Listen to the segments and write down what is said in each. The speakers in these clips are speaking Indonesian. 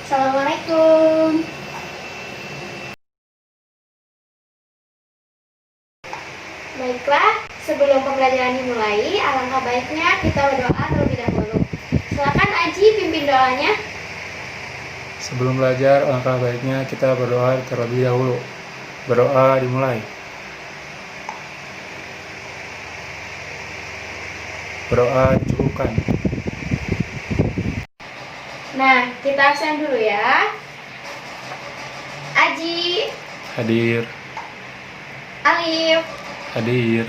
Assalamualaikum. Baiklah, sebelum pembelajaran dimulai, alangkah baiknya kita berdoa terlebih dahulu. Silakan Aji pimpin doanya. Sebelum belajar, alangkah baiknya kita berdoa terlebih dahulu. Berdoa dimulai. Berdoa dicukupkan. Nah, kita absen dulu ya. Aji, Hadir. Alif, Hadir.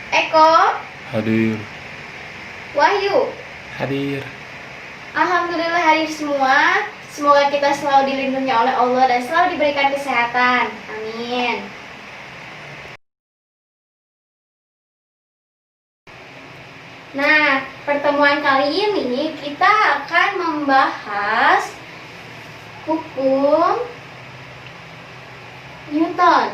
Eko, Hadir. Wahyu. Hadir. Alhamdulillah hadir semua. Semoga kita selalu dilindungi oleh Allah dan selalu diberikan kesehatan. Amin. Nah, pertemuan kali ini kita akan membahas hukum Newton.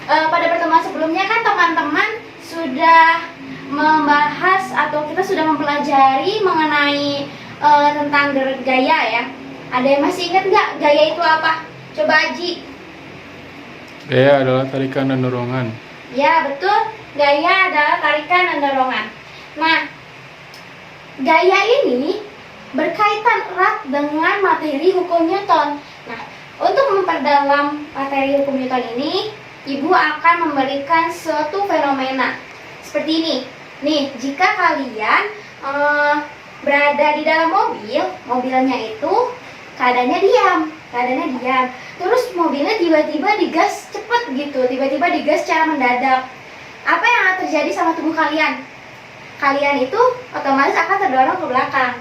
Pada pertemuan sebelumnya kan teman-teman sudah membahas atau kita sudah mempelajari mengenai tentang gaya ya. Ada yang masih ingat nggak gaya itu apa? Coba Aji. Gaya adalah tarikan dan dorongan. Ya betul, gaya adalah tarikan dan dorongan. Nah, gaya ini berkaitan erat dengan materi hukum Newton. Nah, untuk memperdalam materi hukum Newton ini, Ibu akan memberikan suatu fenomena seperti ini. Nih, jika kalian berada di dalam mobilnya itu keadaannya diam. Terus mobilnya tiba-tiba digas cepet gitu, tiba-tiba digas secara mendadak. Apa yang akan terjadi sama tubuh kalian? Kalian itu otomatis akan terdorong ke belakang.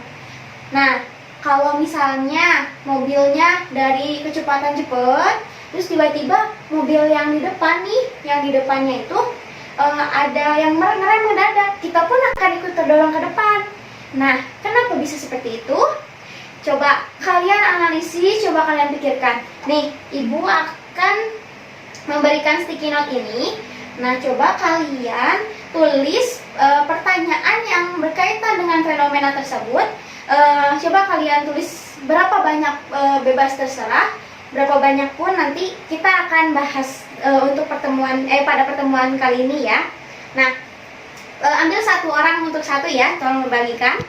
Nah, kalau misalnya mobilnya dari kecepatan cepat, terus tiba-tiba mobil yang di depan nih, yang di depannya itu ada yang ngerem mendadak, kita pun akan ikut terdorong ke depan. Nah, kenapa bisa seperti itu? Coba kalian analisis, coba kalian pikirkan. Nih, Ibu akan memberikan sticky note ini. Nah, coba kalian tulis pertanyaan yang berkaitan dengan fenomena tersebut. Coba kalian tulis berapa banyak, bebas terserah, berapa banyak pun nanti kita akan bahas untuk pertemuan pada pertemuan kali ini ya. Nah, ambil satu orang untuk satu ya, tolong membagikan.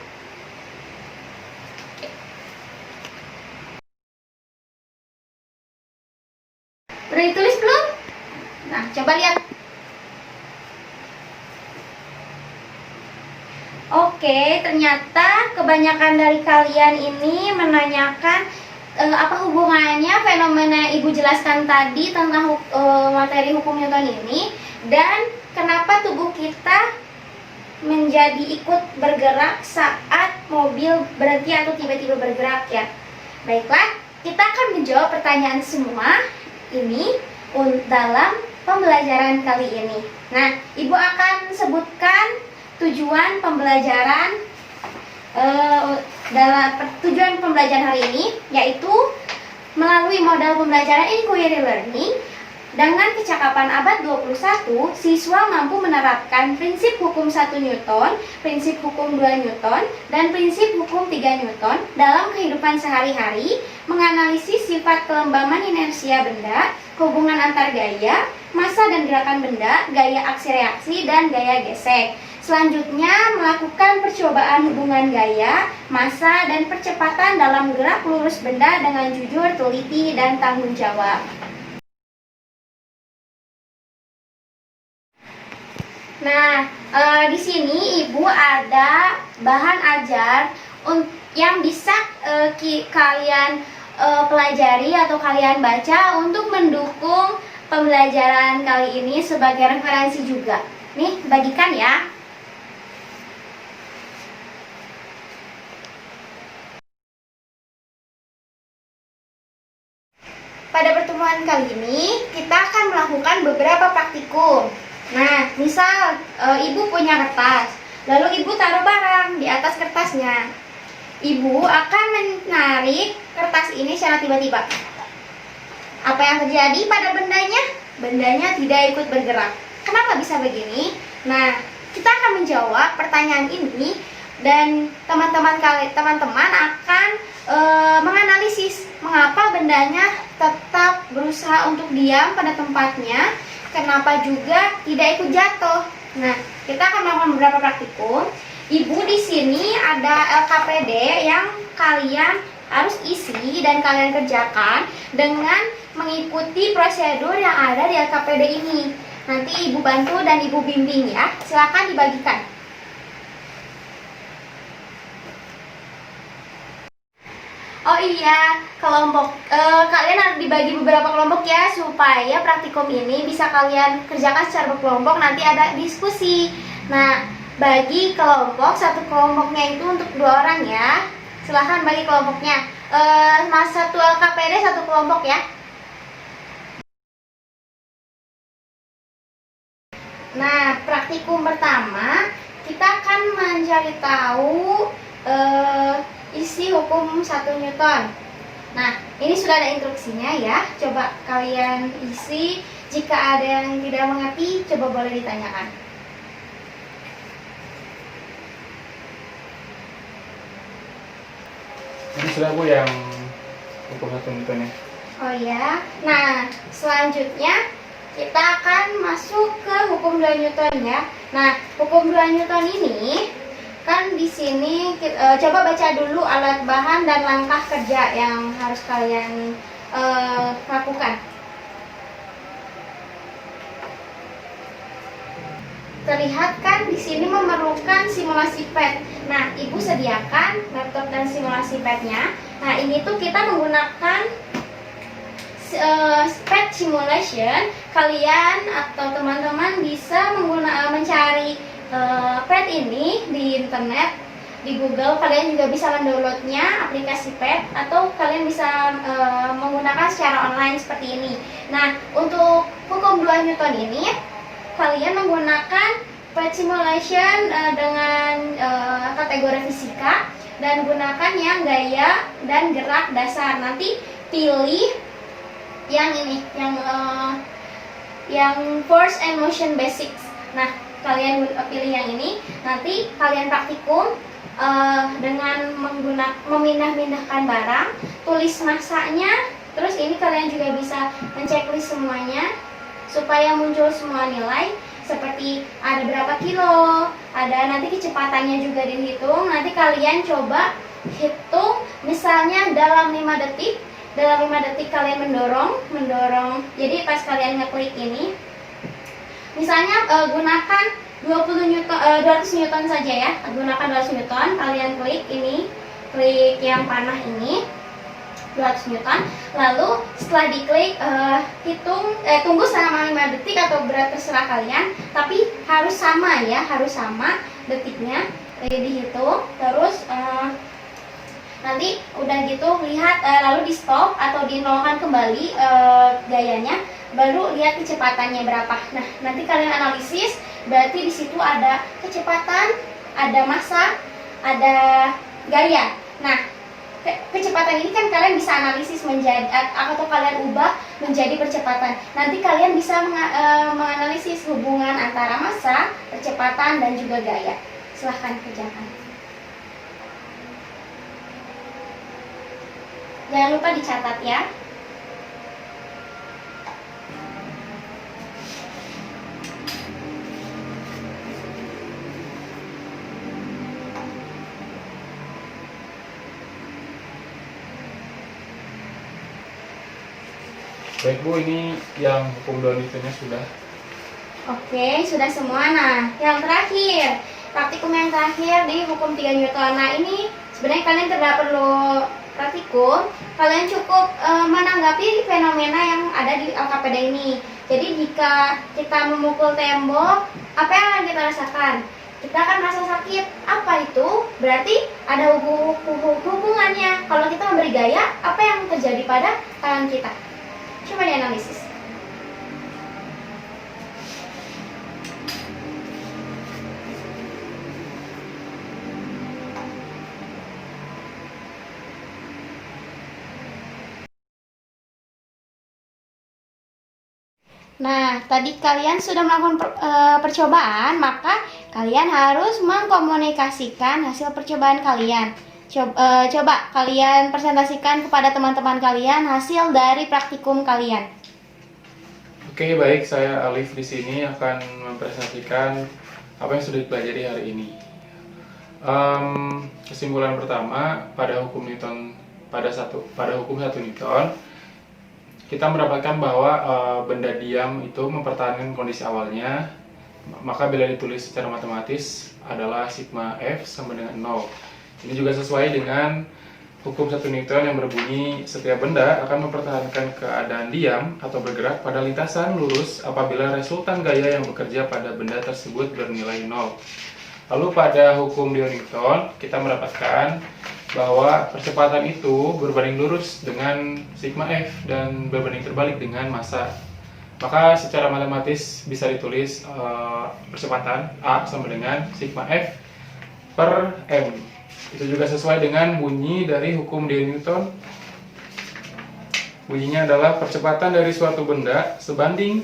Udah ditulis belum? Nah, coba lihat. Oke, ternyata kebanyakan dari kalian ini menanyakan apa hubungannya fenomena Ibu jelaskan tadi tentang materi hukum Newton ini, dan kenapa tubuh kita menjadi ikut bergerak saat mobil berhenti atau tiba-tiba bergerak ya. Baiklah, kita akan menjawab pertanyaan semua ini dalam pembelajaran kali ini. Nah, Ibu akan sebutkan tujuan pembelajaran tujuan pembelajaran hari ini, yaitu melalui modal pembelajaran inquiry learning. Dengan kecakapan abad 21, siswa mampu menerapkan prinsip hukum 1 Newton, prinsip hukum 2 Newton, dan prinsip hukum 3 Newton dalam kehidupan sehari-hari, menganalisis sifat kelembaman inersia benda, hubungan antar gaya, massa dan gerakan benda, gaya aksi reaksi, dan gaya gesek. Selanjutnya, melakukan percobaan hubungan gaya, massa, dan percepatan dalam gerak lurus benda dengan jujur, teliti, dan tanggung jawab. Nah, di sini Ibu ada bahan ajar yang bisa kalian pelajari atau kalian baca untuk mendukung pembelajaran kali ini sebagai referensi juga. Nih, bagikan ya. Pada pertemuan kali ini, kita akan melakukan beberapa praktikum. Nah, misal Ibu punya kertas, lalu Ibu taruh barang di atas kertasnya. Ibu akan menarik kertas ini secara tiba-tiba. Apa yang terjadi pada bendanya? Bendanya tidak ikut bergerak. Kenapa bisa begini? Nah, kita akan menjawab pertanyaan ini dan teman-teman akan menganalisis mengapa bendanya tetap berusaha untuk diam pada tempatnya, kenapa juga tidak ikut jatuh. Nah, kita akan melakukan beberapa praktikum. Ibu di sini ada LKPD yang kalian harus isi dan kalian kerjakan dengan mengikuti prosedur yang ada di LKPD ini. Nanti ibu bantu dan ibu bimbing ya. Silakan dibagikan. Oh iya, kelompok kalian harus dibagi beberapa kelompok ya supaya praktikum ini bisa kalian kerjakan secara berkelompok. Nanti ada diskusi. Nah, bagi kelompok, satu kelompoknya itu untuk 2 orang ya. Silahkan bagi kelompoknya. Mas, satu LKPD satu kelompok ya. Nah, praktikum pertama kita akan mencari tahu isi hukum 1 Newton. Nah, ini sudah ada instruksinya ya. Coba kalian isi. Jika ada yang tidak mengerti, coba boleh ditanyakan. Ini sudah Bu yang hukum 1 Newton ya. Oh ya. Nah, selanjutnya kita akan masuk ke hukum 2 Newton ya. Nah, hukum 2 Newton ini kan di sini coba baca dulu alat bahan dan langkah kerja yang harus kalian lakukan. Terlihat kan di sini memerlukan simulasi PET. Nah, ibu sediakan laptop dan simulasi PET-nya. Nah, ini tuh kita menggunakan PET simulation. Kalian atau teman-teman bisa mencari PET ini di internet, di Google. Kalian juga bisa mendownloadnya aplikasi PET, atau kalian bisa menggunakan secara online seperti ini. Nah, untuk hukum 2 Newton ini kalian menggunakan PET simulation dengan kategori fisika, dan gunakan yang gaya dan gerak dasar. Nanti pilih yang ini, yang force and motion basics. Nah, kalian pilih yang ini. Nanti kalian praktikum dengan memindah-mindahkan barang, tulis masanya. Terus ini kalian juga bisa menceklis semuanya supaya muncul semua nilai, seperti ada berapa kilo, ada nanti kecepatannya juga dihitung. Nanti kalian coba hitung, misalnya dalam 5 detik. Dalam 5 detik kalian mendorong. Jadi pas kalian ngeklik ini, misalnya gunakan 200 Newton saja ya. Gunakan 200 Newton, kalian klik ini, klik yang panah ini, 200 Newton. Lalu setelah diklik, tunggu selama 5 detik atau berat terserah kalian, tapi harus sama ya, harus sama detiknya dihitung. Terus nanti udah gitu lihat, lalu di stop atau dinolkan kembali gayanya, baru lihat kecepatannya berapa. Nah, nanti kalian analisis, berarti di situ ada kecepatan, ada massa, ada gaya. Nah, kecepatan ini kan kalian bisa analisis menjadi, atau kalian ubah menjadi percepatan. Nanti kalian bisa menganalisis hubungan antara massa, kecepatan, dan juga gaya. Silahkan kerjakan. Jangan lupa dicatat ya. Baik Bu, ini yang hukum 2 Newtonnya sudah. Oke, sudah semua. Nah, yang terakhir, praktikum yang terakhir di hukum 3 Newton. Nah, ini sebenarnya kalian tidak perlu praktikum, kalian cukup menanggapi fenomena yang ada di LKPD ini. Jadi jika kita memukul tembok, apa yang akan kita rasakan? Kita akan merasa sakit. Apa itu? Berarti ada hubungannya. Kalau kita memberi gaya, apa yang terjadi pada tangan kita? Coba dianalisis. Nah, tadi kalian sudah melakukan percobaan, maka kalian harus mengkomunikasikan hasil percobaan kalian. Coba kalian presentasikan kepada teman-teman kalian hasil dari praktikum kalian. Oke, baik. Saya Alif di sini akan mempresentasikan apa yang sudah dipelajari hari ini. Kesimpulan pertama, pada hukum Newton pada hukum 1 Newton, kita mendapatkan bahwa benda diam itu mempertahankan kondisi awalnya, maka bila ditulis secara matematis adalah sigma F sama dengan 0. Ini juga sesuai dengan hukum 1 Newton yang berbunyi setiap benda akan mempertahankan keadaan diam atau bergerak pada lintasan lurus apabila resultan gaya yang bekerja pada benda tersebut bernilai 0. Lalu pada hukum 2 Newton kita mendapatkan bahwa percepatan itu berbanding lurus dengan sigma F dan berbanding terbalik dengan massa. Maka secara matematis bisa ditulis percepatan A sama dengan sigma F per M. Itu juga sesuai dengan bunyi dari hukum 2 Newton. Bunyinya adalah percepatan dari suatu benda sebanding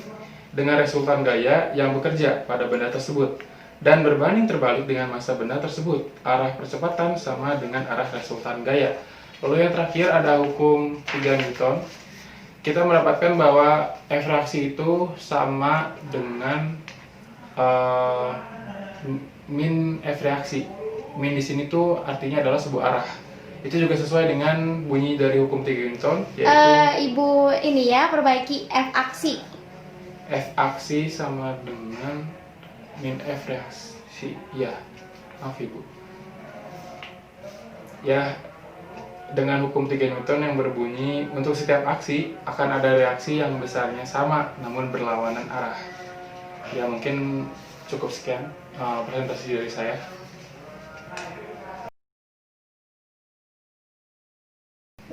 dengan resultan gaya yang bekerja pada benda tersebut dan berbanding terbalik dengan massa benda tersebut. Arah percepatan sama dengan arah resultan gaya. Lalu yang terakhir ada hukum 3 Newton. Kita mendapatkan bahwa efraksi itu sama dengan min F reaksi. Min di sini tuh artinya adalah sebuah arah. Itu juga sesuai dengan bunyi dari hukum 3 Newton, yaitu Ibu ini ya, perbaiki F aksi. F aksi sama dengan min F reaksi. Ya, maaf Ibu. Ya, dengan hukum 3 Newton yang berbunyi untuk setiap aksi akan ada reaksi yang besarnya sama namun berlawanan arah. Ya, mungkin cukup sekian presentasi dari saya.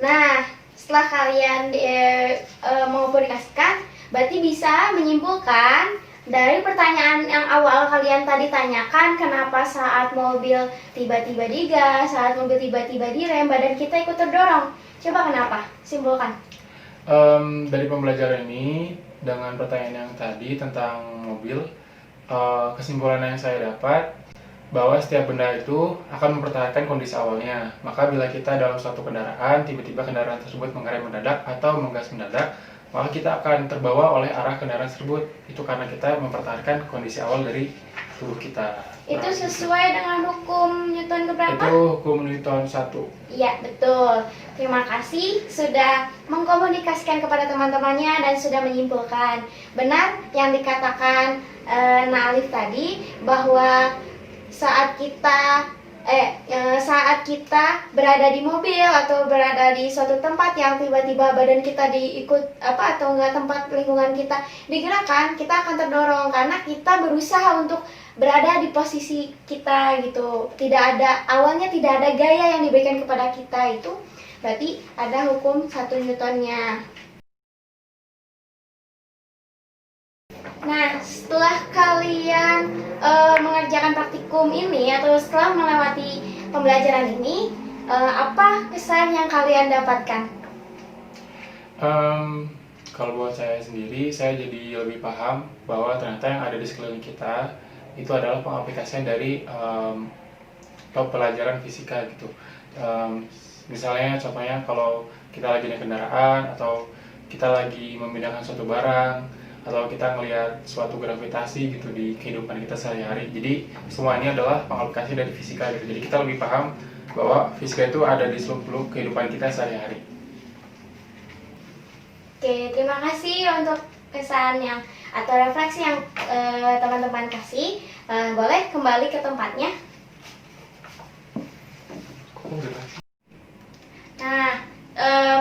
Nah, setelah kalian mengkomunikasikan, berarti bisa menyimpulkan dari pertanyaan yang awal kalian tadi tanyakan, kenapa saat mobil tiba-tiba digas, saat mobil tiba-tiba direm, badan kita ikut terdorong. Coba kenapa? Simpulkan. Dari pembelajaran ini, dengan pertanyaan yang tadi tentang mobil, kesimpulan yang saya dapat bahwa setiap benda itu akan mempertahankan kondisi awalnya. Maka bila kita dalam suatu kendaraan, tiba-tiba kendaraan tersebut mengerem mendadak atau menggas mendadak, maka kita akan terbawa oleh arah kendaraan tersebut. Itu karena kita mempertahankan kondisi awal dari tubuh kita. Itu sesuai dengan hukum Newton keberapa? Itu hukum Newton 1. Iya, betul. Terima kasih sudah mengkomunikasikan kepada teman-temannya dan sudah menyimpulkan. Benar yang dikatakan Nalif tadi, bahwa saat kita berada di mobil atau berada di suatu tempat yang tiba-tiba badan kita diikut atau enggak tempat lingkungan kita digerakkan, kita akan terdorong karena kita berusaha untuk berada di posisi kita gitu. Awalnya tidak ada gaya yang diberikan kepada kita, itu berarti ada hukum 1 Newtonnya. Nah, setelah kalian mengerjakan praktikum ini atau setelah melewati pembelajaran ini, apa kesan yang kalian dapatkan? Kalau buat saya sendiri, saya jadi lebih paham bahwa ternyata yang ada di sekeliling kita itu adalah pengaplikasian dari pelajaran fisika gitu. Misalnya contohnya kalau kita lagi naik kendaraan atau kita lagi memindahkan suatu barang, atau kita melihat suatu gravitasi gitu di kehidupan kita sehari-hari. Jadi semua ini adalah pengaplikasi dari fisika gitu. Jadi kita lebih paham bahwa fisika itu ada di seluk-beluk kehidupan kita sehari-hari. Oke, terima kasih untuk kesan yang atau refleksi yang teman-teman kasih. Boleh kembali ke tempatnya. Nah,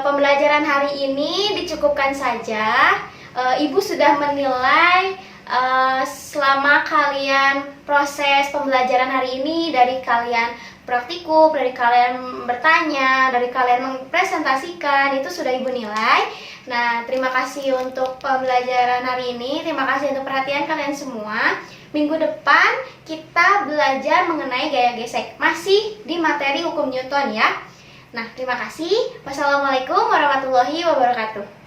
pembelajaran hari ini dicukupkan saja. Ibu sudah menilai selama kalian proses pembelajaran hari ini, dari kalian praktikum, dari kalian bertanya, dari kalian mempresentasikan, itu sudah Ibu nilai. Nah, terima kasih untuk pembelajaran hari ini, terima kasih untuk perhatian kalian semua. Minggu depan kita belajar mengenai gaya gesek, masih di materi hukum Newton ya. Nah, terima kasih. Wassalamualaikum warahmatullahi wabarakatuh.